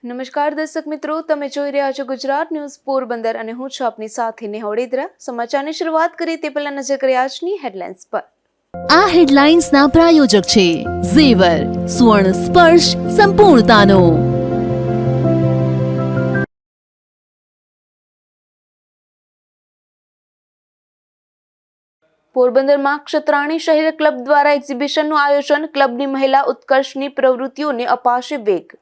નમસ્કાર દર્શક મિત્રો, તમે જોઈ રહ્યા છો ગુજરાત ન્યૂઝ પોરબંદર અને હું છું આપની સાથે નેહા વડેદરા। સમાચારની શરૂઆત કરીએ તે પહેલા નજર કરીએ આજની હેડલાઇન્સ પર। આ હેડલાઇન્સના પ્રાયોજક છે ઝેવર, સુવર્ણ સ્પર્શ સંપૂર્ણતાનો। પોરબંદરમાં ક્ષત્રાણી શહેર ક્લબ દ્વારા એક્ઝિબિશનનું આયોજન, ક્લબની મહિલા ઉત્કર્ષની પ્રવૃત્તિઓને અપાશે વેગ।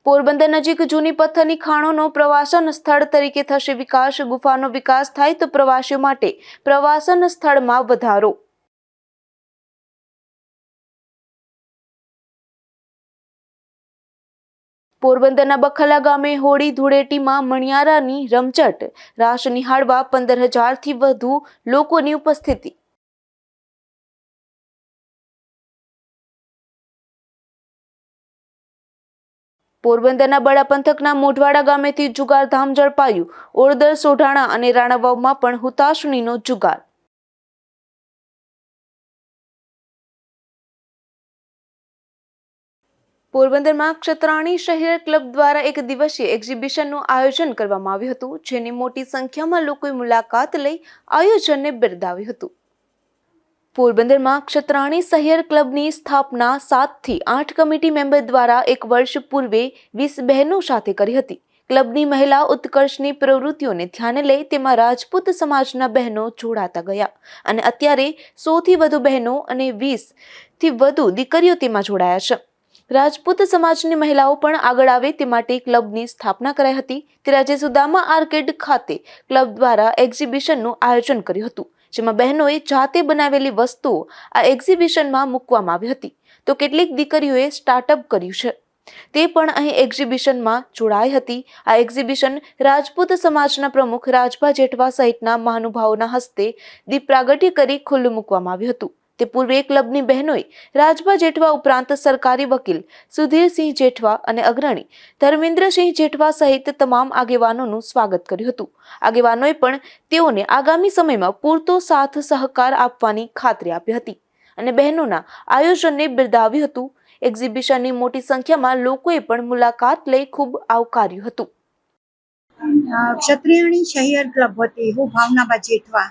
પોરબંદર નજીક જૂની પથ્થરની ખાણોનો પ્રવાસન સ્થળ તરીકે થશે વિકાસ। ગુફાનો વિકાસ થાય તો પ્રવાસીઓ માટે પ્રવાસન સ્થળમાં વધારો। પોરબંદરના બખલા ગામે હોળી ધૂળેટીમાં મણિયારાની રમઝટ, રાસ નિહાળવા 15,000થી વધુ લોકોની ઉપસ્થિતિ। પોરબંદરના બડા પંથકના મોઢવાડા ગામેથી જુગારધામ ઝડપાયું। ઓળદર, સોઢાણા અને રાણાવાવમાં પણ હુતાશનીનો જુગાર। પોરબંદરમાં ક્ષત્રાણી શહેર ક્લબ દ્વારા એક દિવસીય એક્ઝિબિશનનું આયોજન કરવામાં આવ્યું હતું, જેની મોટી સંખ્યામાં લોકોએ મુલાકાત લઈ આયોજનને બિરદાવ્યું હતું। પોરબંદરમાં ક્ષત્રાણી શહેર ક્લબની સ્થાપના 7 થી 8 કમિટી મેમ્બર દ્વારા 1 વર્ષ પૂર્વે 20 બહેનો સાથે કરી હતી। ક્લબની મહિલા ઉત્કર્ષની પ્રવૃત્તિઓને ધ્યાને લઈ તેમાં રાજપૂત સમાજના બહેનો જોડાતા ગયા અને અત્યારે 100થી વધુ બહેનો અને 20થી વધુ દીકરીઓ તેમાં જોડાયા છે। રાજપૂત સમાજની મહિલાઓ પણ આગળ આવે તે માટે ક્લબની સ્થાપના કરાઈ હતી। ત્યારે આજે સુદામા આર્કેડ ખાતે ક્લબ દ્વારા એક્ઝિબિશનનું આયોજન કર્યું હતું, જેમાં બહેનોએ જાતે બનાવેલી વસ્તુઓ આ એક્ઝિબિશનમાં મૂકવામાં આવી હતી, તો કેટલીક દીકરીઓએ સ્ટાર્ટઅપ કર્યું છે તે પણ અહીં એક્ઝિબિશનમાં જોડાઈ હતી। આ એક્ઝિબિશન રાજપૂત સમાજના પ્રમુખ રાજભા જેઠવા સહિતના મહાનુભાવોના હસ્તે દીપ પ્રાગટ્ય કરી ખુલ્લું મૂકવામાં આવ્યું હતું। તે પૂર્વે ક્લબની બહેનોએ રાજભા જેઠવા ઉપરાંત સરકારી વકીલ સુધીરસિંહ જેઠવા અને અગ્રણી ધર્મેન્દ્રસિંહ જેઠવા સહિત તમામ આગેવાનોનું સ્વાગત કર્યું હતું। આગેવાનોએ પણ તેઓને આગામી સમયમાં પૂરતો સાથ સહકાર આપવાની ખાતરી આપી હતી અને બહેનોના આયોજનને બિરદાવ્યું હતું। એક્ઝિબિશનની મોટી સંખ્યામાં લોકોએ પણ મુલાકાત લઈ ખૂબ આવકાર્યું હતું। ક્ષત્રિયાણી શહેર ક્લબ વતી હું ભાવનાબા જેઠવા,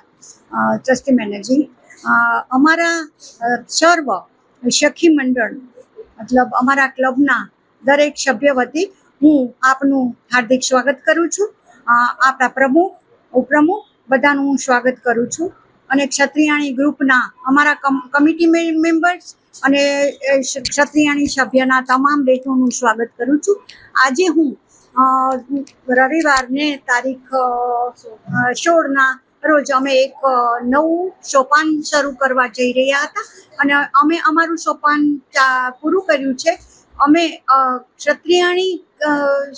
ટ્રસ્ટી મેનેજિંગ। અમારા સર્વ સખી મંડળ મતલબ અમારા ક્લબના દરેક સભ્ય વતી હું આપનું હાર્દિક સ્વાગત કરું છું। આપણા પ્રમુખ, ઉપપ્રમુખ બધાનું હું સ્વાગત કરું છું અને ક્ષત્રિયાણી ગ્રુપના અમારા કમિટી મેમ્બર્સ અને ક્ષત્રિયાણી સભ્યના તમામ બહેનોનું સ્વાગત કરું છું। આજે હું રવિવારને તારીખ 16ના રોજ અમે એક નવું સોપાન શરૂ કરવા જઈ રહ્યા હતા અને અમે અમારું સોપાન પૂરું કર્યું છે। અમે ક્ષત્રિયાણી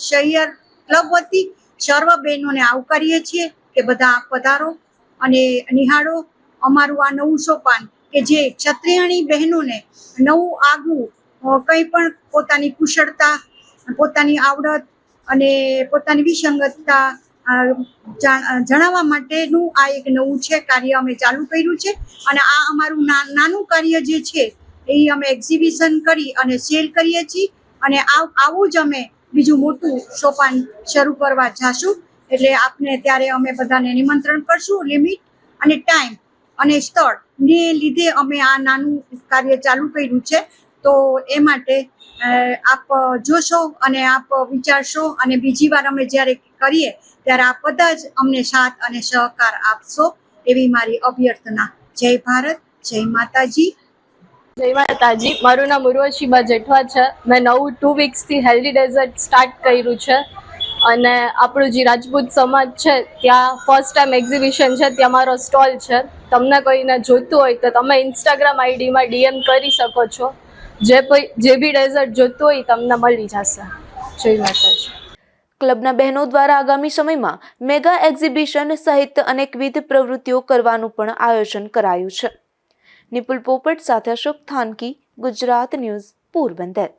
શહેર ક્લબ વતી સર્વ બહેનોને આવકારીએ છીએ કે બધા પધારો અને નિહાળો અમારું આ નવું સોપાન કે જે ક્ષત્રિયાણી બહેનોને નવું આગવું કંઈ પણ પોતાની કુશળતા, પોતાની આવડત અને પોતાની વિસંગતતા જણાવવા માટેનું આ એક નવું છે કાર્ય અમે ચાલુ કર્યું છે અને આ અમારું નાનું કાર્ય જે છે એ અમે એક્ઝિબિશન કરી અને સેલ કરીએ છીએ અને આવું જ અમે બીજું મોટું સોપાન શરૂ કરવા જાશું। એટલે આપને ત્યારે અમે બધાને નિમંત્રણ કરશું। લિમિટ અને ટાઈમ અને સ્થળને લીધે અમે આ નાનું કાર્ય ચાલુ કર્યું છે, તો એ માટે આપ જોશો અને આપ વિચારશો અને બીજી વાર અમે જ્યારે કરીએ ત્યારે આપ બધા જ અમને સાથ અને સહકાર આપશો એવી મારી અભ્યર્થના। જય ભારત, જય માતાજી। જય માતાજી। મારું નામ ઉર્વશીબા જેઠવા છે। મેં નવું 2 વીક્સથી હેલ્ધી ડેઝર્ટ સ્ટાર્ટ કર્યું છે અને આપણું જે રાજપૂત સમાજ છે ત્યાં ફર્સ્ટ ટાઈમ એક્ઝિબિશન છે, ત્યાં મારો સ્ટોલ છે। તમને કોઈને જોઈતું હોય તો તમે ઇન્સ્ટાગ્રામ આઈડીમાં DM કરી શકો છો। જે બી ડેઝર્ટ જોઈતું હોય તમને મળી જશે। જય માતાજી। ક્લબના બહેનો દ્વારા આગામી સમયમાં મેગા એક્ઝિબિશન સહિત અનેકવિધ પ્રવૃત્તિઓ કરવાનું પણ આયોજન કરાયું છે। નિપુલ પોપટ સાથે અશોક થાનકી, ગુજરાત ન્યૂઝ, પોરબંદર।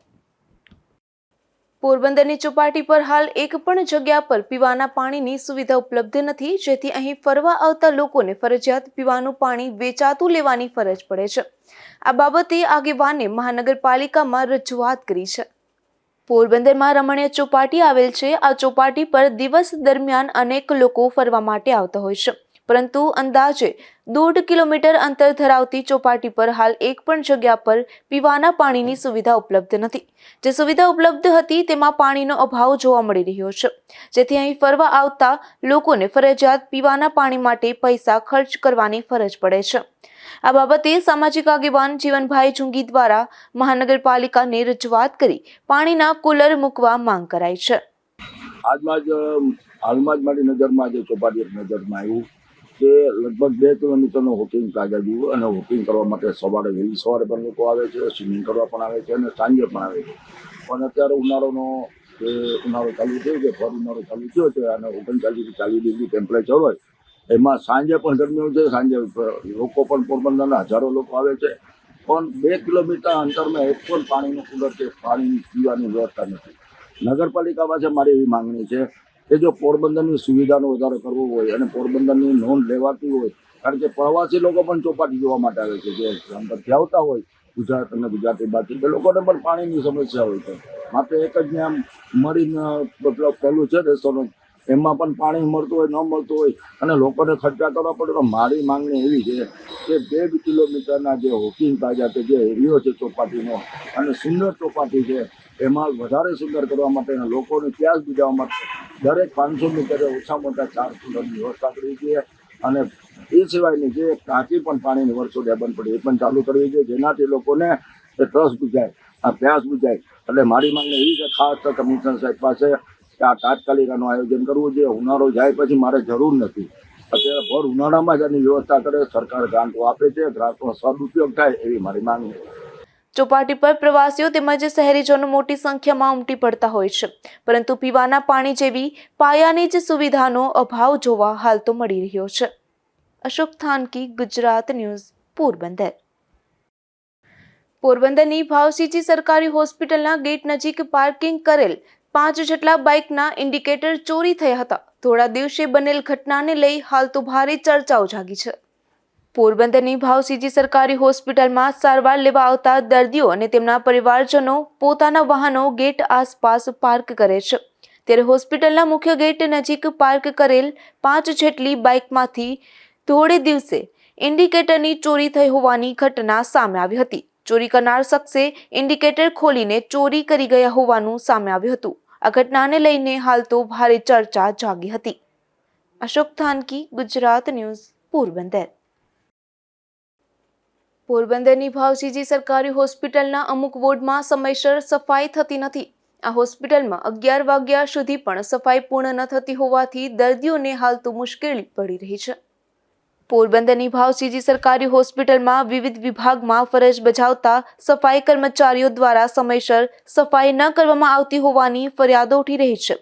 પોરબંદરની ચોપાટી પર હાલ એક પણ જગ્યા પર પીવાના પાણીની સુવિધા ઉપલબ્ધ નથી, જેથી અહીં ફરવા આવતા લોકોને ફરજિયાત પીવાનું પાણી વેચાતું લેવાની ફરજ પડે છે. આ બાબતે આગેવાને મહાનગરપાલિકામાં રજૂઆત કરી છે. પોરબંદરમાં રમણીય ચોપાટી આવેલ છે. આ ચોપાટી પર દિવસ દરમિયાન અનેક લોકો ફરવા માટે આવતા હોય છે, પરંતુ અંદાજે 1.5 કિલોમીટર અંતર ધરાવતી ચોપાટી પર હાલ એક પણ જગ્યા પર પીવાના પાણીની સુવિધા ઉપલબ્ધ નથી. જે સુવિધા ઉપલબ્ધ હતી તેમાં પાણીનો અભાવ જોવા મળી રહ્યો છે, જેથી અહીં ફરવા આવતા લોકોને ફરજિયાત પીવાના પાણી માટે પૈસા ખર્ચ કરવાની ફરજ પડે છે. આ બાબતે સામાજિક આગેવાન જીવનભાઈ જુંગી દ્વારા મહાનગરપાલિકાને રજૂઆત કરી પાણીના કુલર મૂકવા માંગ કરાઈ છે. હાલમાં જ મારી નજરમાં જે ચોપાટી એક નજરમાં આવ્યું કે લગભગ 2 કિલોમીટરનો વોકિંગ પ્લાઝા જેવું, અને વોકિંગ કરવા માટે સવારે વહેલી સવારે પણ લોકો આવે છે, સ્વિમિંગ કરવા પણ આવે છે અને સાંજે પણ આવે છે. પણ અત્યારે ઉનાળો ચાલુ થયો છે, ભર ઉનાળો ચાલુ થયો છે અને 39 થી 40 ડિગ્રી ટેમ્પરેચર હોય, એમાં સાંજે પણ ગરમી હોય છે. સાંજે લોકો પણ પોરબંદરના હજારો લોકો આવે છે, પણ 2 કિલોમીટર અંતરમાં એક પણ પાણીનું કુલર કે પાણી પીવાની વ્યવસ્થા નથી. નગરપાલિકા પાસે મારી એવી માંગણી છે કે જો પોરબંદરની સુવિધાનો વધારો કરવો હોય અને પોરબંદરની નોંધ લેવાતી હોય, કારણ કે પ્રવાસી લોકો પણ ચોપાટી જોવા માટે આવે છે, જે અંદરથી આવતા હોય ગુજરાત અને ગુજરાતી બાકી એ લોકોને પણ પાણીની સમસ્યા હોય છે. માત્ર એક જ આમ મળીને મતલબ પહેલું છે રેસ્ટોરન્ટ, એમાં પણ પાણી મળતું હોય ન મળતું હોય અને લોકોને ખર્ચા કરવા પડે. તો મારી માંગણી એવી છે કે 2 કિલોમીટરના જે વોકિંગ પ્લાઝા કે જે એરિયો છે ચોપાટીનો અને સુંદર ચોપાટી છે, એમાં વધારે સુંદર કરવા માટે અને લોકોને પ્યાસ બુજાવવા માટે દરેક 500 મીટરે ઓછામાં ઓછા 4 કુલરની વ્યવસ્થા કરવી જોઈએ. અને એ સિવાયની જે ટાંકી પણ પાણીની વર્ષોથી બંધ પડી એ પણ ચાલુ કરવી જોઈએ, જેનાથી લોકોને ત્રસ બુજાય, આ પ્યાસ બુજાય. એટલે મારી માંગણી એવી છે ખાસ તો કમિશનર સાહેબ પાસે કે આ તાત્કાલિક આનું આયોજન કરવું જોઈએ. ઉનાળો જાય પછી મારે જરૂર નથી, અત્યારે ભર ઉનાળામાં જ આની વ્યવસ્થા કરે. સરકાર ગ્રાન્ટો આપે છે, ગ્રાન્ટનો સદુપયોગ થાય એવી મારી માંગણી છે. ચોપાટી પર પ્રવાસીઓ તેમજ શહેરીજનો મોટી સંખ્યામાં ઉમટી પડતા હોય છે, પરંતુ પીવાના પાણી જેવી પાયાની જ સુવિધાનો અભાવ જોવા હાલ તો મળી રહ્યો છે. અશોક થાનકી, ગુજરાત ન્યૂઝ, પોરબંદર. પોરબંદરની ભાવસીજી સરકારી હોસ્પિટલના ગેટ નજીક પાર્કિંગ કરેલ 5 જેટલા બાઇકના ઇન્ડિકેટર ચોરી થયા હતા. થોડા દિવસે બનેલ ઘટનાને લઈ હાલ તો ભારે ચર્ચાઓ જાગી છે. પોરબંદરની ભાવસીજી સરકારી હોસ્પિટલમાં સારવાર લેવા આવતા દર્દીઓ અને તેમના પરિવારજનો પોતાના વાહનો ગેટ આસપાસ પાર્ક કરે છે, ત્યારે હોસ્પિટલના મુખ્ય ગેટ નજીક પાર્ક કરેલ 5 જેટલી બાઇકમાંથી થોડે દિવસે ઇન્ડિકેટરની ચોરી થઈ હોવાની ઘટના સામે આવી હતી. ચોરી કરનાર શખ્સે ઇન્ડિકેટર ખોલીને ચોરી કરી ગયા હોવાનું સામે આવ્યું હતું. આ ઘટનાને લઈને હાલ તો ભારે ચર્ચા જાગી હતી. અશોક થાનકી, ગુજરાત ન્યૂઝ, પોરબંદર. પોરબંદરની ભાવસીજી સરકારી હોસ્પિટલના અમુક વોર્ડમાં સમયસર સફાઈ થતી નથી. આ હોસ્પિટલમાં 11 વાગ્યા સુધી પણ સફાઈ પૂર્ણ ન થતી હોવાથી દર્દીઓને હાલ તો મુશ્કેલી પડી રહી છે. પોરબંદરની ભાવસીજી સરકારી હોસ્પિટલમાં વિવિધ વિભાગમાં ફરજ બજાવતા સફાઈ કર્મચારીઓ દ્વારા સમયસર સફાઈ ન કરવામાં આવતી હોવાની ફરિયાદો ઉઠી રહી છે,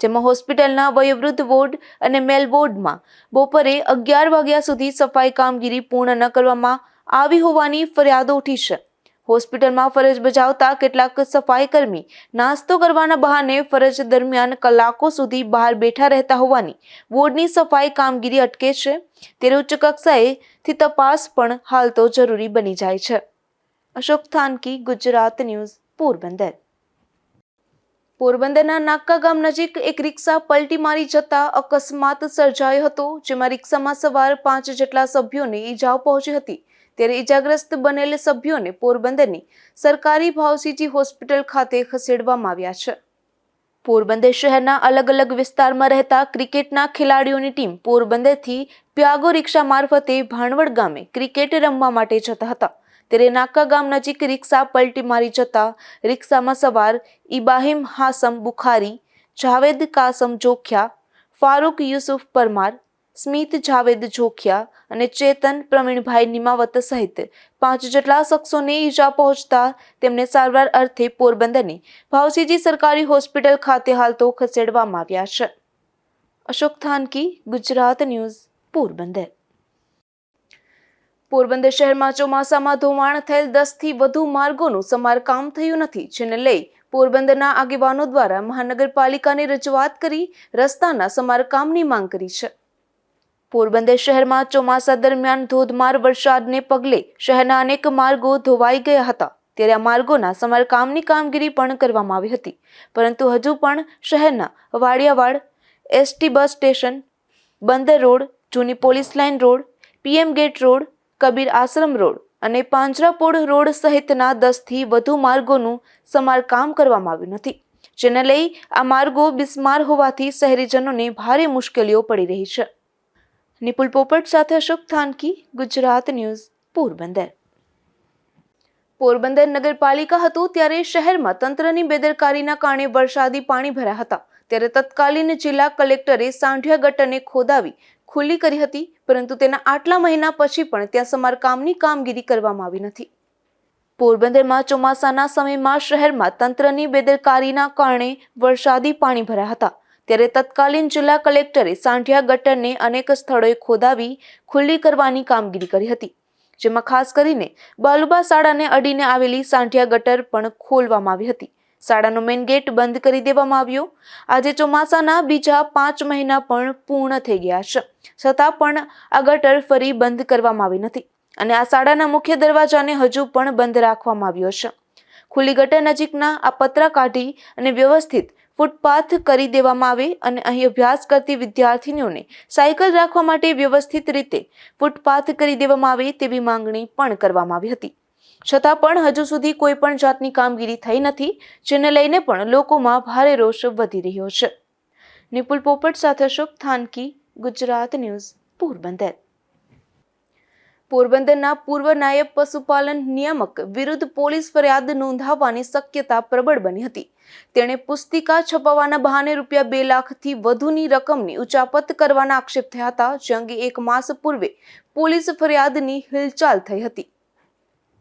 જેમાં હોસ્પિટલના વયોવૃદ્ધ વોર્ડ અને મેલ વોર્ડમાં બપોરે 11 વાગ્યા સુધી સફાઈ કામગીરી પૂર્ણ ન કરવામાં આવી હોવાની ફરિયાદો ઉઠી છે. હોસ્પિટલમાં ફરજ બજાવતા કેટલાક સફાઈ કર્મી નાસ્તો કરવાના બહાને ફરજ દરમિયાન કલાકો સુધી બહાર બેઠા રહેતા હોવાની વોર્ડની સફાઈ કામગીરી અટકે છે, ત્યારે ઉચ્ચ કક્ષાએથી તપાસ પણ હાલ તો જરૂરી બની જાય છે. અશોક થાનકી, ગુજરાત ન્યૂઝ, પોરબંદર. પોરબંદરના નાકા ગામ નજીક એક રિક્ષા પલટી મારી જતા અકસ્માત સર્જાયો હતો, જેમાં રિક્ષામાં સવાર 5 જેટલા સભ્યોને ઈજાઓ પહોંચી હતી. ત્યારે ઈજાગ્રસ્ત બનેલ સભ્યોને પોરબંદરની સરકારી ભાવસીજી હોસ્પિટલ ખાતે ખસેડવામાં આવ્યા છે. પોરબંદર શહેરના અલગ અલગ વિસ્તારમાં રહેતા ક્રિકેટના ખેલાડીઓની ટીમ પોરબંદરથી પ્યાગો રિક્ષા મારફતે ભાણવડ ગામે ક્રિકેટ રમવા માટે જતા હતા, ત્યારે નાકા ગામ નજીક રિક્ષા પલટી મારી જતા રિક્ષામાં સવાર ઇબ્રાહિમ હાસમ બુખારી, જાવેદ કાસમ જોખિયા, ફારૂક યુસુફ પરમાર, સ્મિત જાવેદ જોખિયા અને ચેતન પ્રવીણભાઈ નિમાવત સહિત 5 જેટલા શખ્સોને ઈજા પહોંચતા તેમને સારવાર અર્થે પોરબંદરની ભાવસીજી સરકારી હોસ્પિટલ ખાતે હાલ તો ખસેડવામાં આવ્યા છે. અશોક થાનકી, ગુજરાત ન્યૂઝ, પોરબંદર. પોરબંદર શહેરમાં ચોમાસામાં ધોવાણ થયેલ 10થી વધુ માર્ગોનું સમારકામ થયું નથી, જેને લઈ પોરબંદરના આગેવાનો દ્વારા મહાનગરપાલિકાને રજૂઆત કરી રસ્તાના સમારકામની માંગ કરી છે. પોરબંદર શહેરમાં ચોમાસા દરમિયાન ધોધમાર વરસાદને પગલે શહેરના અનેક માર્ગો ધોવાઈ ગયા હતા. ત્યારે આ માર્ગોના સમારકામની કામગીરી પણ કરવામાં આવી હતી, પરંતુ હજુ પણ શહેરના Wadiawad, ST bus station, Bandar road, જૂની police line road, PM gate road, Kabir Ashram road અને પાંજરાપોળ રોડ સહિતના 10 થી વધુ માર્ગોનું સમારકામ કરવામાં આવ્યું નથી, જેને લઈ આ માર્ગો બિસ્માર હોવાથી શહેરીજનોને ભારે મુશ્કેલીઓ પડી રહી છે. નિપુલ પોપટ સાથે અશોક થાનકી, ગુજરાત ન્યૂઝ, પોરબંદર. પોરબંદર નગરપાલિકા હતું ત્યારે શહેરમાં તંત્રની બેદરકારીના કારણે વરસાદી પાણી ભર્યા હતા. ત્યારે તત્કાલીન જિલ્લા કલેક્ટરે સાંઢિયા ગટરને ખોદાવી ખુલ્લી કરી હતી, પરંતુ તેના આટલા મહિના પછી પણ ત્યાં સમારકામની કામગીરી કરવામાં આવી નથી. પોરબંદરમાં ચોમાસાના સમયમાં શહેરમાં તંત્રની બેદરકારીના કારણે વરસાદી પાણી ભર્યા હતા. ત્યારે તત્કાલીન જિલ્લા કલેક્ટરે સાંઢિયા ગટરને અનેક સ્થળોએ ખોદાવી ખુલ્લી કરવાની કામગીરી કરી હતી, જેમાં ખાસ કરીને બાલુબા શાળાને અડીને આવેલી સાંઢિયા ગટર પણ ખોલવામાં આવી હતી. શાળાનો મેઇન ગેટ બંધ કરી દેવામાં આવ્યો. આજે ચોમાસાના બીજા 5 મહિના પણ પૂર્ણ થઈ ગયા છે, છતાં પણ આ ગટર ફરી બંધ કરવામાં આવી નથી અને આ શાળાના મુખ્ય દરવાજાને હજુ પણ બંધ રાખવામાં આવ્યો છે. ખુલ્લી ગટર નજીકના આ પતરા કાઢી અને વ્યવસ્થિત ફૂટપાથ કરી દેવામાં આવે અને અહીં અભ્યાસ કરતી વિદ્યાર્થીનીઓને સાયકલ રાખવા માટે વ્યવસ્થિત રીતે ફૂટપાથ કરી દેવામાં આવે તેવી માંગણી પણ કરવામાં આવી હતી, છતાં પણ હજુ સુધી કોઈ પણ જાતની કામગીરી થઈ નથી, જેને લઈને પણ લોકોમાં ભારે રોષ વધી રહ્યો છે. નિપુલ પોપટ સાથે અશોક થાનકી, ગુજરાત ન્યૂઝ, પોરબંદર. પોરબંદરના પૂર્વ નાયબ પશુપાલન નિયામક વિરુદ્ધ પોલીસ ફરિયાદ નોંધાવવાની શક્યતા પ્રબળ બની હતી. તેણે પુસ્તિકા છપાવવાના બહાને ₹2 લાખથી વધુની રકમની ઉચાપત કરવાના આક્ષેપ થયા હતા, જે અંગે 1 માસ પૂર્વે પોલીસ ફરિયાદની હિલચાલ થઈ હતી.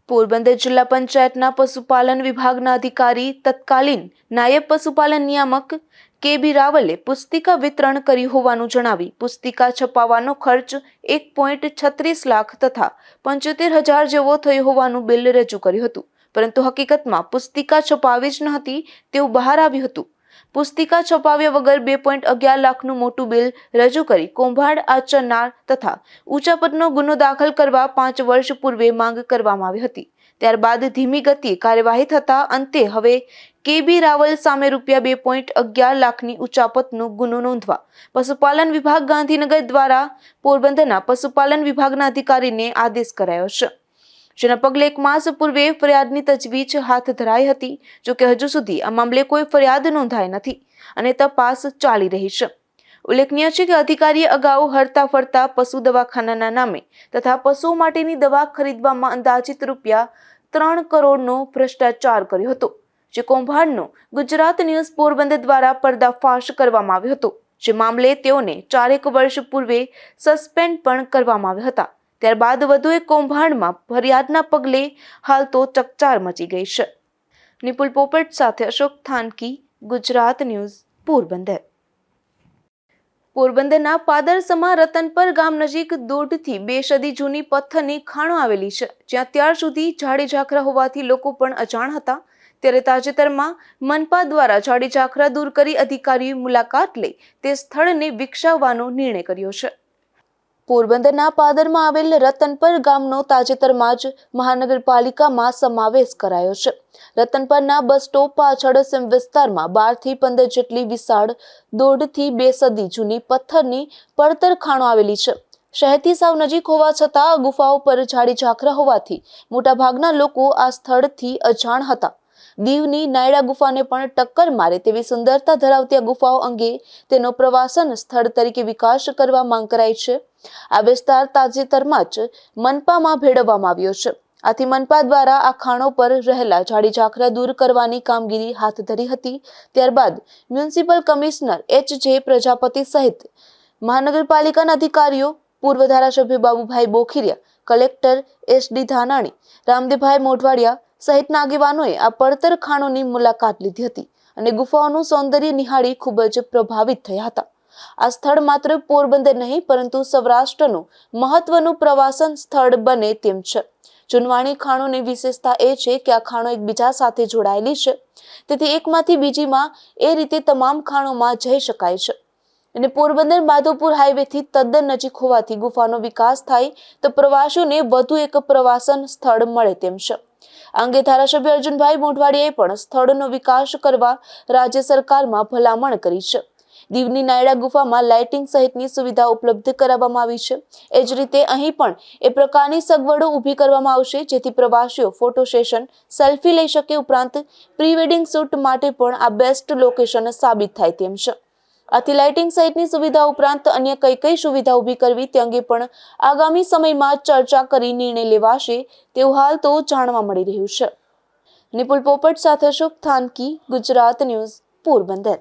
પોરબંદર જિલ્લા પંચાયતના પશુપાલન વિભાગના અધિકારી તત્કાલીન નાયબ પશુપાલન નિયામક કે.બી. રાવલે પુસ્તિકા વિતરણ કર્યું હોવાનું જણાવી પુસ્તિકા છપાવવાનો ખર્ચ 1.36 લાખ તથા 75,000 જેવો થયો હોવાનું બિલ રજૂ કર્યું હતું, પરંતુ હકીકતમાં પુસ્તિકા છપાવી જ ન હતી તેવું બહાર આવ્યું હતું. પુસ્તિકા છપાવ્યા વગર 2.11 લાખનું મોટું બિલ રજૂ કરી કૌભાંડ આચરનાર તથા ઉચાપતનો ગુનો દાખલ કરવા 5 વર્ષ પૂર્વે માંગ કરવામાં આવી હતી. ત્યારબાદ ધીમી ગતિએ કાર્યવાહી થતા અંતે હવે કે.બી. રાવલ સામે ₹2.11 લાખની ઉચાપતનો ગુનો નોંધવા પશુપાલન વિભાગ ગાંધીનગર દ્વારા પોરબંદરના પશુપાલન વિભાગના અધિકારીને આદેશ કરાયો છે, જેના પગલે 1 માસ પૂર્વે ફરિયાદની તજવીજ હાથ ધરાઈ હતી. જોકે હજુ સુધી આ મામલે કોઈ ફરિયાદ નોંધાઈ નથી અને તપાસ ચાલી રહી છે. ઉલ્લેખનીય છે કે અધિકારીએ અગાઉ હરતા ફરતા પશુ દવાખાનાના નામે તથા પશુઓ માટેની દવા ખરીદવામાં અંદાજિત ₹3 કરોડનો ભ્રષ્ટાચાર કર્યો હતો, જે કૌભાંડનો ગુજરાત ન્યૂઝ પોરબંદર દ્વારા પર્દાફાશ કરવામાં આવ્યો હતો, જે મામલે તેઓને 4 વર્ષ પૂર્વે સસ્પેન્ડ પણ કરવામાં આવ્યા હતા. ત્યારબાદ વધુ એક કૌભાંડમાં ફરિયાદના પગલે હાલ તો ચકચાર મચી ગઈ છે. નિપુલ પોપટ સાથે અશોક થાનકી, ગુજરાત ન્યૂઝ, પોરબંદર. પોરબંદરના પાદરસમા રતનપર ગામ નજીક 1.5 થી 2 સદી જૂની પથ્થરની ખાણો આવેલી છે, જ્યાં અત્યાર સુધી ઝાડી ઝાખરા હોવાથી લોકો પણ અજાણ હતા. ત્યારે તાજેતરમાં મનપા દ્વારા ઝાડી ઝાખરા દૂર કરી અધિકારીઓએ મુલાકાત લઈ તે સ્થળને વિકસાવવાનો નિર્ણય કર્યો છે. પોરબંદરના પાદરમાં આવેલ રતનપર ગામનો તાજેતરમાં જ મહાનગરપાલિકામાં સમાવેશ કરાયો છે. રતનપરના બસ સ્ટોપ પાછળ સીમ વિસ્તારમાં 12 થી 15 જેટલી વિશાળ 1.5 થી 2 સદી જૂની પથ્થરની પડતર ખાણો આવેલી છે. શહેરથી સાવ નજીક હોવા છતાં ગુફાઓ પર ઝાડી ઝાખરા હોવાથી મોટાભાગના લોકો આ સ્થળથી અજાણ હતા. દીવની નાયડા ગુફાને પણ ટક્કર મારે તેવી સુંદરતા ધરાવતી આ ગુફાઓ અંગે તેનો પ્રવાસન સ્થળ તરીકે વિકાસ કરવા માંગ કરાઈ છે. આ વિસ્તાર તાજેતરમાં જ મનપામાં ભેળવવામાં આવ્યો છે. આથી મનપા દ્વારા આ ખાણો પર રહેલા ઝાડી ઝાખરા દૂર કરવાની કામગીરી હાથ ધરી હતી. ત્યારબાદ મ્યુનિસિપલ કમિશનર H.J. પ્રજાપતિ સહિત મહાનગરપાલિકાના અધિકારીઓ, પૂર્વ ધારાસભ્ય બાબુભાઈ બોખીરિયા, કલેક્ટર S.D. ધાનાણી, રામદેવભાઈ મોઢવાડિયા સહિતના આગેવાનોએ આ પડતર ખાણોની મુલાકાત લીધી હતી અને ગુફાઓનું સૌંદર્ય નિહાળી ખૂબ જ પ્રભાવિત થયા હતા. આ સ્થળ માત્ર પોરબંદર નહીં પરંતુ સૌરાષ્ટ્રનું મહત્વનું પ્રવાસન સ્થળ બને તેમ છે. ચુનવાણી ખાણોની વિશેષતા એ છે કે આ ખાણો એકબીજા સાથે જોડાયેલી છે, તેથી એકમાંથી બીજીમાં એ રીતે તમામ ખાણોમાં જઈ શકાય છે અને પોરબંદર માધવપુર હાઈવેથી તદ્દન નજીક હોવાથી ગુફાનો વિકાસ થાય તો પ્રવાસીઓને વધુ એક પ્રવાસન સ્થળ મળે તેમ છે. આ અંગે ધારાસભ્ય અર્જુનભાઈ મોઢવાડિયાએ પણ સ્થળનો વિકાસ કરવા રાજ્ય સરકારમાં ભલામણ કરી છે. દીવની નાયડા ગુફામાં લાઇટિંગ સહિતની સુવિધા ઉપલબ્ધ કરાવવામાં આવી છે. એ જ રીતે અહીં પણ એ પ્રકારની સગવડો ઊભી કરવામાં આવશે જેથી પ્રવાસીઓ ફોટો સેશન, સેલ્ફી લઈ શકે. ઉપરાંત પ્રી વેડિંગ શૂટ માટે પણ આ બેસ્ટ લોકેશન સાબિત થાય તેમ છે. આથી લાઇટિંગ સહિતની સુવિધા ઉપરાંત અન્ય કઈ સુવિધા ઊભી કરવી તે અંગે પણ આગામી સમયમાં ચર્ચા કરી નિર્ણય લેવાશે તેવું હાલ તો જાણવા મળી રહ્યું છે. નિપુલ પોપટ સાથે શુભ થાનકી, ગુજરાત ન્યૂઝ, પોરબંદર.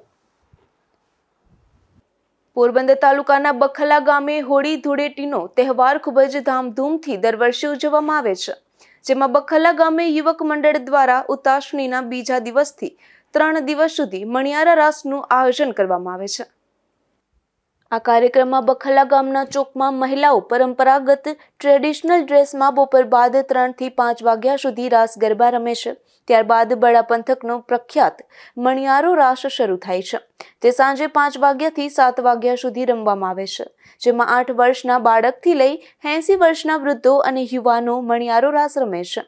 પોરબંદર તાલુકાના બખલા ગામે હોળી ધૂળેટીનો તહેવાર ખૂબ જ ધામધૂમથી દર વર્ષે ઉજવવામાં આવે છે, જેમાં બખલા ગામે યુવક મંડળ દ્વારા ઉતાસણીના બીજા દિવસથી 3 દિવસ સુધી મણિયારા રાસનું આયોજન કરવામાં આવે છે. આ કાર્યક્રમમાં બખલા ગામના ચોકમાં મહિલાઓ પરંપરાગત ટ્રેડિશનલ ડ્રેસમાં બપોર બાદ 3 થી 5 વાગ્યા સુધી રાસ ગરબા રમે છે. ત્યારબાદ બડા પંથકનો પ્રખ્યાત મણિયારો રાસ શરૂ થાય છે. તે સાંજે 5 વાગ્યાથી 7 વાગ્યા સુધી રમવામાં આવે છે, જેમાં 8 વર્ષના બાળકથી લઈ 80 વર્ષના વૃદ્ધો અને યુવાનો મણિયારો રાસ રમે છે.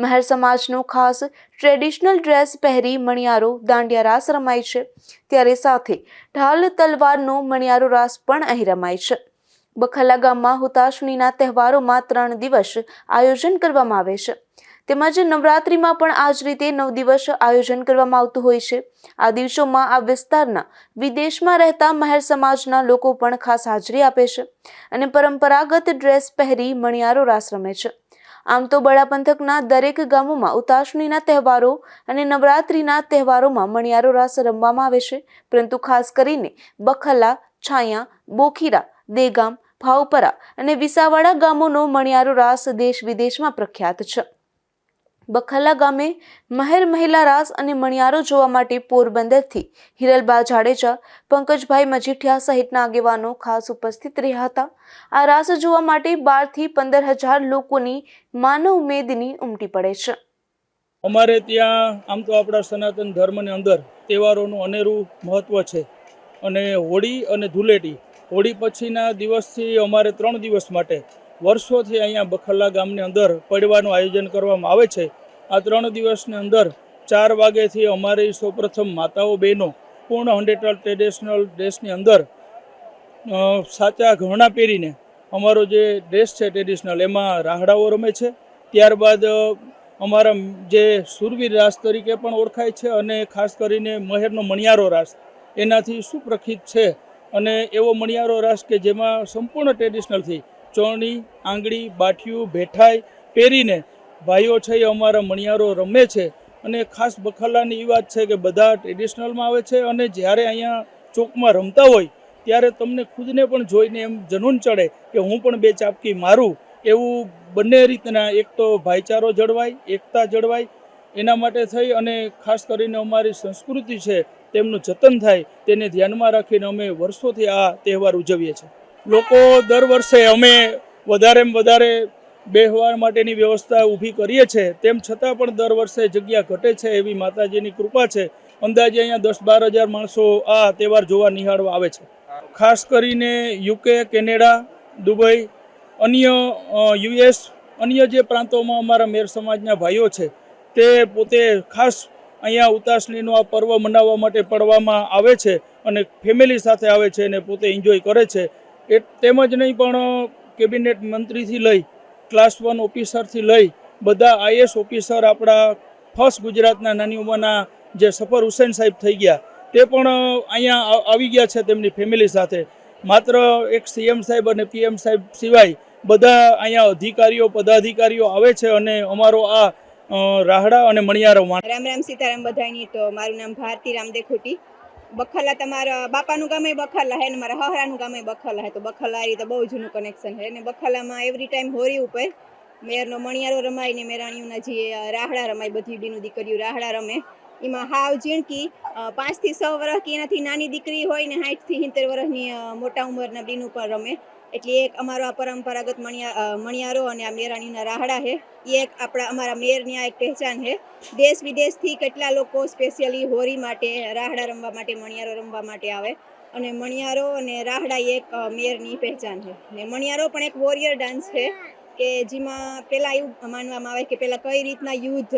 મહેર સમાજનો ખાસ ટ્રેડિશનલ ડ્રેસ પહેરી મણિયારો દાંડિયા રાસ રમાય છે, ત્યારે સાથે ઢાલ તલવારનો મણિયારો રાસ પણ અહીં રમાય છે. બખલા ગામમાં હુતાશણીના તહેવારોમાં 3 દિવસ આયોજન કરવામાં આવે છે, તેમજ નવરાત્રિમાં પણ આ જ રીતે 9 દિવસ આયોજન કરવામાં આવતું હોય છે. આ દિવસોમાં આ વિસ્તારના વિદેશમાં રહેતા મહેર સમાજના લોકો પણ ખાસ હાજરી આપે છે અને પરંપરાગત ડ્રેસ પહેરી મણિયારો રાસ રમે છે. આમ તો બડા પંથકના દરેક ગામોમાં ઉતાસણીના તહેવારો અને નવરાત્રિના તહેવારોમાં મણિયારો રાસ રમવામાં આવે છે, પરંતુ ખાસ કરીને બખલા, છાયા, બોખીરા, દેગામ, ભાવપરા અને વિસાવાડા ગામોનો મણિયારો રાસ દેશ વિદેશમાં પ્રખ્યાત છે. બખલા ગામે મહેર મહિલા રાસ અને મણિયારો જોવા માટે પોરબંદરથી હિરલબા જાડેજા, પંકજભાઈ મજીઠિયા સહિતના આગેવાનો ખાસ ઉપસ્થિત રહ્યા હતા. આ રાસ જોવા માટે 12 થી 15,000 લોકોની માનવ ઉમેદની ઉમટી પડે છે. અમારે ત્યાં આમ તો આપણા સનાતન ધર્મની અંદર તહેવારોનું અનેરું મહત્ત્વ છે અને હોળી અને ધૂળેટી, હોળી પછીના દિવસથી અમારે 3 દિવસ માટે વર્ષોથી અહીંયા બખલા ગામની અંદર પડવાનું આયોજન કરવામાં આવે છે. આ 3 દિવસની અંદર 4 વાગ્યાથી અમારી સૌપ્રથમ માતાઓ બહેનો પૂર્ણ 100% ટ્રેડિશનલ ડ્રેસની અંદર સાચા ઘરણા પહેરીને અમારો જે ડ્રેસ છે ટ્રેડિશનલ એમાં રાહડાઓ રમે છે. ત્યારબાદ અમારા જે સુરવીર રાસ તરીકે પણ ઓળખાય છે અને ખાસ કરીને મહેરનો મણિયારો રાસ એનાથી સુપ્રખિત છે. અને એવો મણિયારો રાસ કે જેમાં સંપૂર્ણ ટ્રેડિશનલથી ચોણી, આંગળી, બાઠિયું, ભેઠાઈ પહેરીને ભાઈઓ છે એ અમારા મણિયારો રમે છે. અને ખાસ બખલાની એ વાત છે કે બધા ટ્રેડિશનલમાં આવે છે અને જ્યારે અહીંયા ચોકમાં રમતા હોય ત્યારે તમને ખુદને પણ જોઈને એમ જનૂન ચડે કે હું પણ 2 ચાપકી મારું. એવું બંને રીતના એક તો ભાઈચારો જળવાય, એકતા જળવાય, એના માટે થઈ અને ખાસ કરીને અમારી સંસ્કૃતિ છે તેમનું જતન થાય તેને ધ્યાનમાં રાખીને અમે વર્ષોથી આ તહેવાર ઉજવીએ છીએ. લોકો દર વર્ષે અમે વધારેમાં વધારે બેહવા માટેની વ્યવસ્થા ઊભી કરીએ છીએ, તેમ છતાં પણ દર વર્ષે જગ્યા ઘટે છે. એવી માતાજીની કૃપા છે. અંદાજે અહીંયા 10-12 હજાર માણસો આ તહેવાર જોવા નિહાળવા આવે છે. ખાસ કરીને UK, કેનેડા, દુબઈ, અન્ય US, અન્ય જે પ્રાંતોમાં અમારા મેર સમાજના ભાઈઓ છે તે પોતે ખાસ અહીંયા ઉતાસણીનો આ પર્વ મનાવવા માટે પડવામાં આવે છે અને ફેમિલી સાથે આવે છે અને પોતે એન્જોય કરે છે. તેમજ નહીં પણ કેબિનેટ મંત્રીથી લઈ ક્લાસ 1 ઓફિસરથી લઈ બધા IS ઓફિસર આપણા ફર્સ્ટ ગુજરાતના નાની ઉંમરના જે સફર હુસૈન સાહેબ થઈ ગયા તે પણ અહીંયા આવી ગયા છે તેમની ફેમિલી સાથે. માત્ર એક CM સાહેબ અને PM સાહેબ સિવાય બધા અહીંયા અધિકારીઓ, પદાધિકારીઓ આવે છે અને અમારો આ રાહડા અને મણિયારો રામ રામ સીતારામ બધાની. તો મારું નામ ભારતી રામદેખુટી. બખલા તમારા બાપાનું ગામે બખલા હે ને મારા હહરાનું ગામે બખલા હે. તો બખલા એ તો બહુ જૂનું કનેક્શન છે ને બખલામાં એવરી ટાઈમ હોળી ઉપર મેરનો મણિયારો રમાય ને મેરાણીઓના જે રાહડા રમાય, બધી બીનું દીકરીઓ રાહડા રમે. એમાં હાવ ઝીણકી 5 થી 6 વર્ષ કે એનાથી નાની દીકરી હોય ને 60 થી 70 વર્ષની મોટા ઉંમરના બીન ઉપર રમે. એટલે એક અમારો આ પરંપરાગત મણિયારો અને આ મેરાણીના રાહડા છે એ એક અમારા મેરની આ એક પહેચાન છે. દેશ વિદેશથી કેટલા લોકો સ્પેશિયલી હોળી માટે, રાહડા રમવા માટે, મણિયારો રમવા માટે આવે અને મણિયારો અને રાહડા એ એક મેરની પહેચાન છે. ને મણિયારો પણ એક વોરિયર ડાન્સ છે કે જેમાં પહેલાં એવું માનવામાં આવે કે પહેલાં કઈ રીતના યુદ્ધ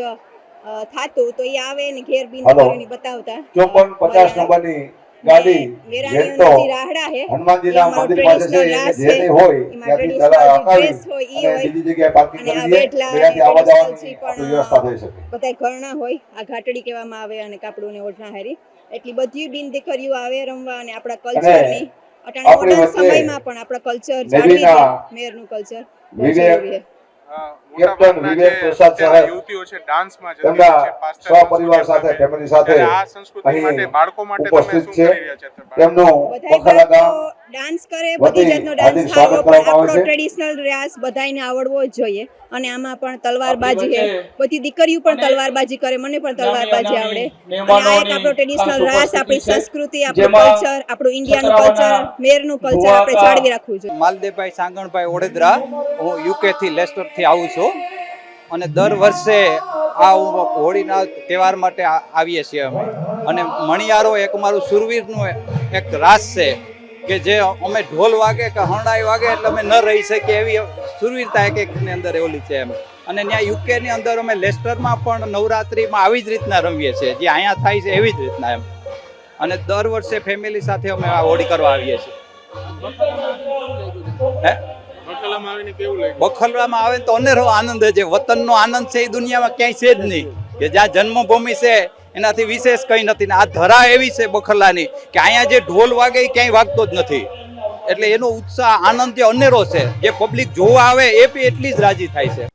થાતું, તો એ આવે ને ઘેર બિંદ કરીને બતાવતા. 54-50 નંબરની ગાડી મેરાણીઓના જે રાહડા છે હનુમાનજીના મંદિર પાસે છે, જે તે હોય ત્યાંથી હટાવી અને બીજી જગ્યાએ પાર્કિંગ કરી દે, ત્યાંથી આવવા જવાની આપણી વ્યવસ્થા થઈ શકે. બધા ઘરણા હોય, આ ઘાટડી કહેવામાં આવે અને કાપડું ને ઓઢણા હારી, એટલી બધી બિન દીકરીઓ આવે રમવા અને આપણા કલ્ચરની અટાણે મોડર્ન સમયમાં પણ આપણા કલ્ચર જાળવી દે. મેરનું કલ્ચર બહુ જરૂરી છે. કેપ્ટન વિવેક પ્રસાદ સાહેબ તેમના સહપરિવાર સાથે, ફેમિલી સાથે અહીં ઉપસ્થિત છે. તેમનું બખલા ગામ ડાન્સ કરે, બધી જાતનો ડાન્સ થાય, પણ આપણો ટ્રેડિશનલ રિયાઝ બધાયને આવડવો જ જોઈએ. અને આમાં પણ તલવારબાજી છે, બધી દીકરીઓ પણ તલવારબાજી કરે, મને પણ તલવારબાજી આવડે. અને આ એક આપણો ટ્રેડિશનલ રાસ, આપણી સંસ્કૃતિ, આપણું કલ્ચર, આપણું ઇન્ડિયાનું કલ્ચર, મેરનું કલ્ચર આપણે જાળવી રાખવું જોઈએ. માલદેવભાઈ સાંગણભાઈ ઓડેદરા, હું યુકે થી લેસ્ટરથી આવું છું અને દર વર્ષે આ હોળીના તહેવાર માટે આવીએ છીએ અમે. અને મણિયારો એક અમારું સુરવીરનું એક રાસ છે કે જે અમે ઢોલ વાગે કે હરણાઈ વાગે એટલે અમે ન રહી શકીએ એવી સુરવીરતા એકની અંદર ઓલી છે એમ. અને ત્યાં યુકેની અંદર અમે લેસ્ટરમાં પણ નવરાત્રિમાં આવી જ રીતના રમીએ છીએ, જે અહીંયા થાય છે એવી જ રીતના એમ. અને દર વર્ષે ફેમિલી સાથે અમે આ હોળી કરવા આવીએ છીએ. બખલવામાં આવે તો અનેરો આનંદ છે. વતનનો આનંદ છે એ દુનિયામાં ક્યાંય છે જ નહીં, કે જ્યાં જન્મભૂમિ છે એનાથી વિશેષ કંઈ નથી. ને આ ધરા એવી છે બખલાની કે અહીંયા જે ઢોલ વાગે એ ક્યાંય વાગતો જ નથી. એટલે એનો ઉત્સાહ, આનંદ જે અનેરો છે, જે પબ્લિક જોવા આવે એ બી એટલી જ રાજી થાય છે.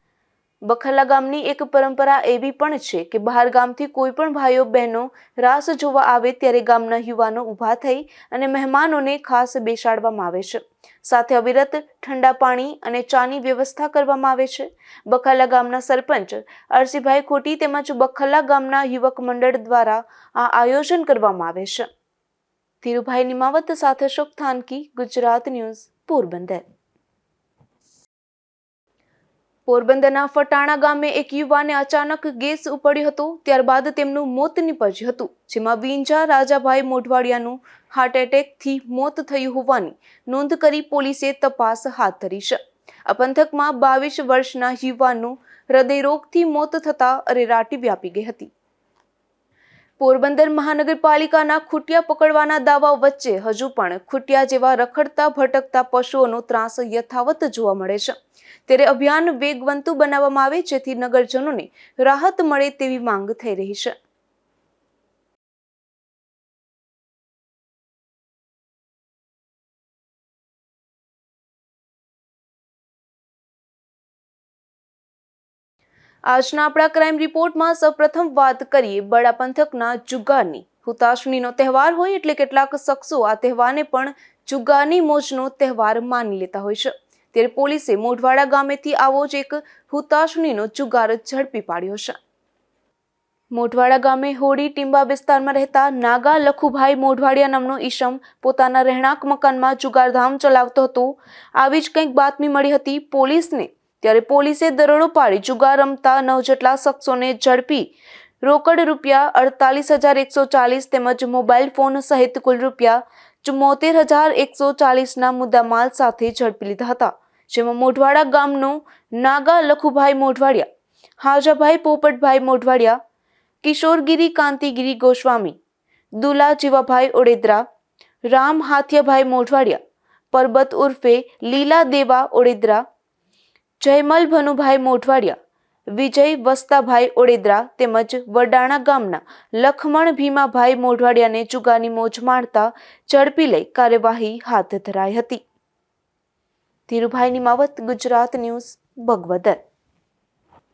બખલા ગામની એક પરંપરા એવી પણ છે કે બહાર ગામથી કોઈ પણ ભાઈઓ બહેનો રાસ જોવા આવે ત્યારે ગામના યુવાનો ઊભા થઈ અને મહેમાનોને ખાસ બેસાડવામાં આવે છે. સાથે અવિરત ઠંડા પાણી અને ચાની વ્યવસ્થા કરવામાં આવે છે. બખલા ગામના સરપંચ અરસીભાઈ ખોટી તેમજ બખલા ગામના યુવક મંડળ દ્વારા આ આયોજન કરવામાં આવે છે. ધીરુભાઈ નિમાવત સાથે અશોક થાનકી, ગુજરાત ન્યૂઝ, પોરબંદર. પોરબંદરના ફટાણા ગામે એક યુવાને અચાનક ગેસ ઉપડ્યો હતો, ત્યારબાદ તેમનું મોત નીપજ્યું હતું, જેમાં વિંજા રાજાભાઈ મોઢવાડિયાનું હાર્ટ એટેકથી મોત થયું હોવાની નોંધ કરી પોલીસે તપાસ હાથ ધરી છે. આ પંથકમાં 22 વર્ષના યુવાનનું હૃદયરોગથી મોત થતા અરેરાટી વ્યાપી ગઈ હતી. પોરબંદર મહાનગરપાલિકાના ખૂટિયા પકડવાના દાવા વચ્ચે હજુ પણ ખૂટિયા જેવા રખડતા ભટકતા પશુઓનો ત્રાસ યથાવત જોવા મળે છે. ત્યારે અભિયાન વેગવંતુ બનાવવામાં આવે જેથી નગરજનોને રાહત મળે તેવી માંગ થઈ રહી છે. આજના આપણા ક્રાઇમ રિપોર્ટમાં સૌપ્રથમ વાત કરીએ બડા પંથકના જુગારની. હુતાશણીનો તહેવાર હોય એટલે કેટલાક શખ્સો આ તહેવારને પણ જુગારની મોજનો તહેવાર માની લેતા હોય છે. ત્યારે પોલીસે મોઢવાડા ગામેથી આવો જ એક હુતાશણીનો જુગાર ઝડપી પાડ્યો છે. મોઢવાડા ગામે હોડી ટીંબા વિસ્તારમાં રહેતા નાગા લખુભાઈ મોઢવાડિયા નામનો ઈસમ પોતાના રહેણાંક મકાનમાં જુગારધામ ચલાવતો હતો. આવી જ કંઈક બાતમી મળી હતી પોલીસને. ત્યારે પોલીસે દરોડો પાડી જુગાર રમતા 9 જેટલા શખ્સોને ઝડપી રોકડ રૂપિયા 48,140 તેમજ મોબાઈલ ફોન સહિત કુલ રૂપિયા 74,140ના મુદ્દામાલ સાથે ઝડપી લીધા હતા. જેમાં મોઢવાડા ગામનો નાગા લખુભાઈ મોઢવાડિયા, હાજાભાઈ પોપટભાઈ મોઢવાડિયા, કિશોરગીરી કાંતિગીરી ગોસ્વામી, દુલા જીવાભાઈ ઓડેદરા, રામ હાથિયાભાઈ મોઢવાડિયા, પરબત ઉર્ફે લીલા દેવા ઓડેદરા, જયમલ ભનુભાઈ મોઢવાડિયા, વિજય વસ્તાભાઈ ઓડેદરા તેમજ વડાણા ગામના લખમણ ભીમાભાઈ મોઢવાડિયાને જુગારની મોજ માણતા ઝડપી લઈ કાર્યવાહી હાથ ધરાઈ હતી. ધીરુભાઈ નિમાવત, ગુજરાત ન્યૂઝ, બગવદર.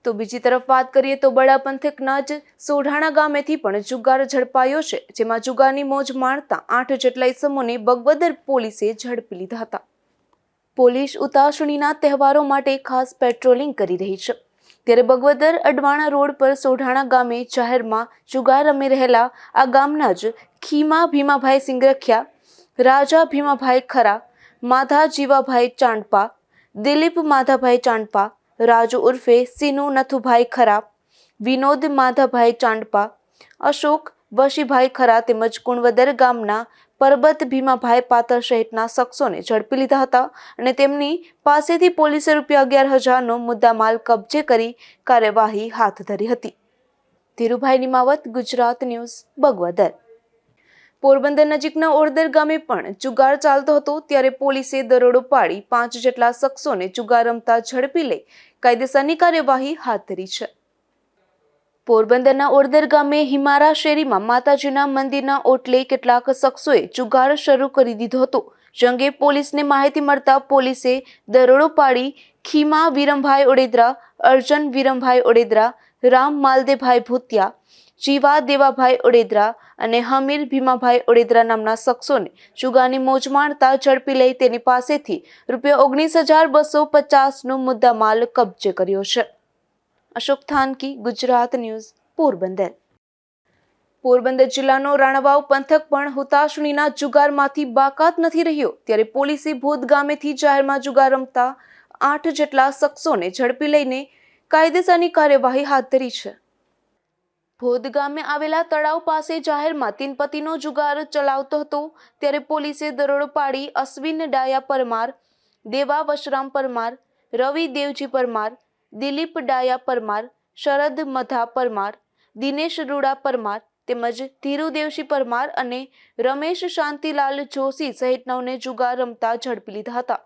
તો બીજી તરફ વાત કરીએ તો બડા પંથકના જ સોઢાણા ગામેથી પણ જુગાર ઝડપાયો છે, જેમાં જુગારની મોજ માણતા 8 જેટલા ઈસમોને બગવદર પોલીસે ઝડપી લીધા હતા. પોલીસ ઉતાસણીના તહેવારો માટે ખાસ પેટ્રોલિંગ કરી રહી છે. ત્યારે બગવદર અડવાણા રોડ પર સોઢાણા ગામે જાહેરમાં જુગાર રમી રહેલા આ ગામના જ ખીમા ભીમાભાઈ સિંગરખિયા, રાજા ભીમાભાઈ ખરા, માધા જીવાભાઈ ચાંદપા, દિલીપ માધાભાઈ ચાંદપા, રાજુ ઉર્ફે સીનુ નથુભાઈ ખરા, વિનોદ માધાભાઈ ચાંદપા, અશોક વશીભાઈ ખરા તેમજ કુણવદર ગામના પરબત ભીમાભાઈ પાતર સહિતના શખ્સોને ઝડપી લીધા હતા અને તેમની પાસેથી પોલીસે ₹11,000નો મુદ્દામાલ કબજે કરી કાર્યવાહી હાથ ધરી હતી. ધીરુભાઈ નિમાવત, ગુજરાત ન્યૂઝ, બગવદર. પોરબંદર નજીકના ઓરદર ગામે પણ જુગાર ચાલતો હતો ત્યારે પોલીસે દરોડો પાડી 5 જેટલા શખ્સોને જુગાર રમતા ઝડપી લઈ કાયદેસરની કાર્યવાહી હાથ ધરી છે. પોરબંદરના ઓરદર ગામે હિમારા શેરીમાં માતાજીના મંદિરના ઓટલે કેટલાક શખ્સોએ જુગાર શરૂ કરી દીધો હતો. જે અંગે પોલીસને માહિતી મળતા પોલીસે દરોડો પાડી ખીમા વિરમભાઈ ઓડેદરા, અર્જન વિરમભાઈ ઓડેદરા, રામ માલદેભાઈ ભૂતિયા, જીવા દેવાભાઈ ઓડેદરા અને હમીર ભીમાભાઈ ઓડેદરા નામના શખ્સોને જુગારની મોજ માણતા ઝડપી લઈ તેની પાસેથી ₹19,250નો મુદ્દામાલ કબજે કર્યો છે. અશોક થાનકી, ગુજરાત ન્યૂઝ, પોરબંદર. પોરબંદર જિલ્લાનો રાણાવાવ પંથક પણ હુતાશણીના જુગારમાંથી બાકાત નથી રહ્યો ત્યારે પોલીસે ભોદ ગામેથી જાહેરમાં જુગાર રમતા 8 જેટલા શખ્સોને ઝડપી લઈને કાયદેસરની કાર્યવાહી હાથ ધરી છે. ભોદ ગામે આવેલા તળાવ પાસે જાહેરમાં તીનપતિનો જુગાર ચલાવતો હતો ત્યારે પોલીસે દરોડો પાડી અશ્વિન ડાયા પરમાર, દેવા વશરામ પરમાર, રવિ દેવજી પરમાર, દિલીપ ડાયા પરમાર, શરદ મધા પરમાર, દિનેશ રૂડા પરમાર તેમજ ધીરુદેવશી પરમાર અને રમેશ શાંતિલાલ જોશી સહિતનાઓને જુગાર રમતા ઝડપી લીધા હતા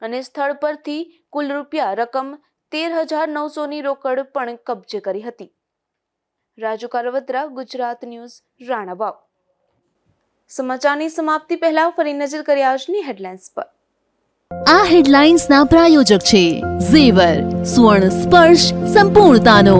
અને સ્થળ પરથી કુલ રકમ ₹13,900ની રોકડ પણ કબજે કરી હતી. રાજુ કારવત્રા, ગુજરાત ન્યૂઝ, રાણાવાવ. સમાચારની સમાપ્તિ પહેલા ફરી નજર કરીએ આજની હેડલાઇન્સ પર. આ હેડલાઇન્સના પ્રાયોજક છે ઝેવર, સુવર્ણ સ્પર્શ સંપૂર્ણતાનો.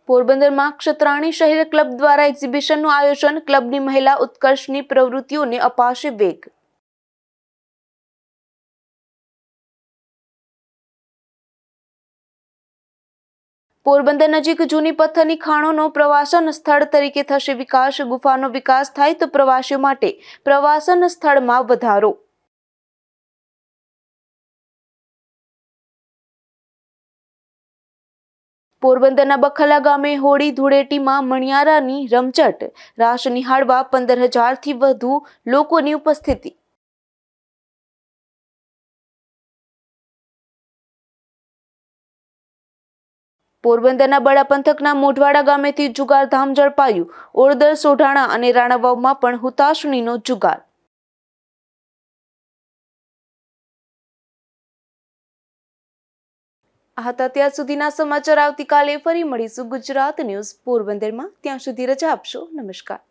પોરબંદરમાં ક્ષત્રાણી શહેર ક્લબ દ્વારા એક્ઝિબિશનનું આયોજન. ક્લબની મહિલા ઉત્કર્ષની પ્રવૃત્તિઓને અપાશે વેગ. પોરબંદર નજીક જૂની પથ્થરની ખાણોનો પ્રવાસન સ્થળ તરીકે થશે વિકાસ. ગુફાનો વિકાસ થાય તો પ્રવાસીઓ માટે પ્રવાસન સ્થળમાં વધારો. પોરબંદરના બખલા ગામે હોળી ધૂળેટીમાં મણિયારાની રમઝટ. રાસ નિહાળવા 15,000થી વધુ લોકોની ઉપસ્થિતિ. પોરબંદરના બડા પંથકના મોઢવાડા ગામેથી જુગારધામ ઝડપાયું. ઓરદર, સોઢાણા અને રાણાવાવમાં પણ હુતાશણીનો જુગાર. આ હતા ત્યાર સુધીના સમાચાર. આવતીકાલે ફરી મળીશું ગુજરાત ન્યૂઝ પોરબંદરમાં. ત્યાં સુધી રજા આપશો. નમસ્કાર.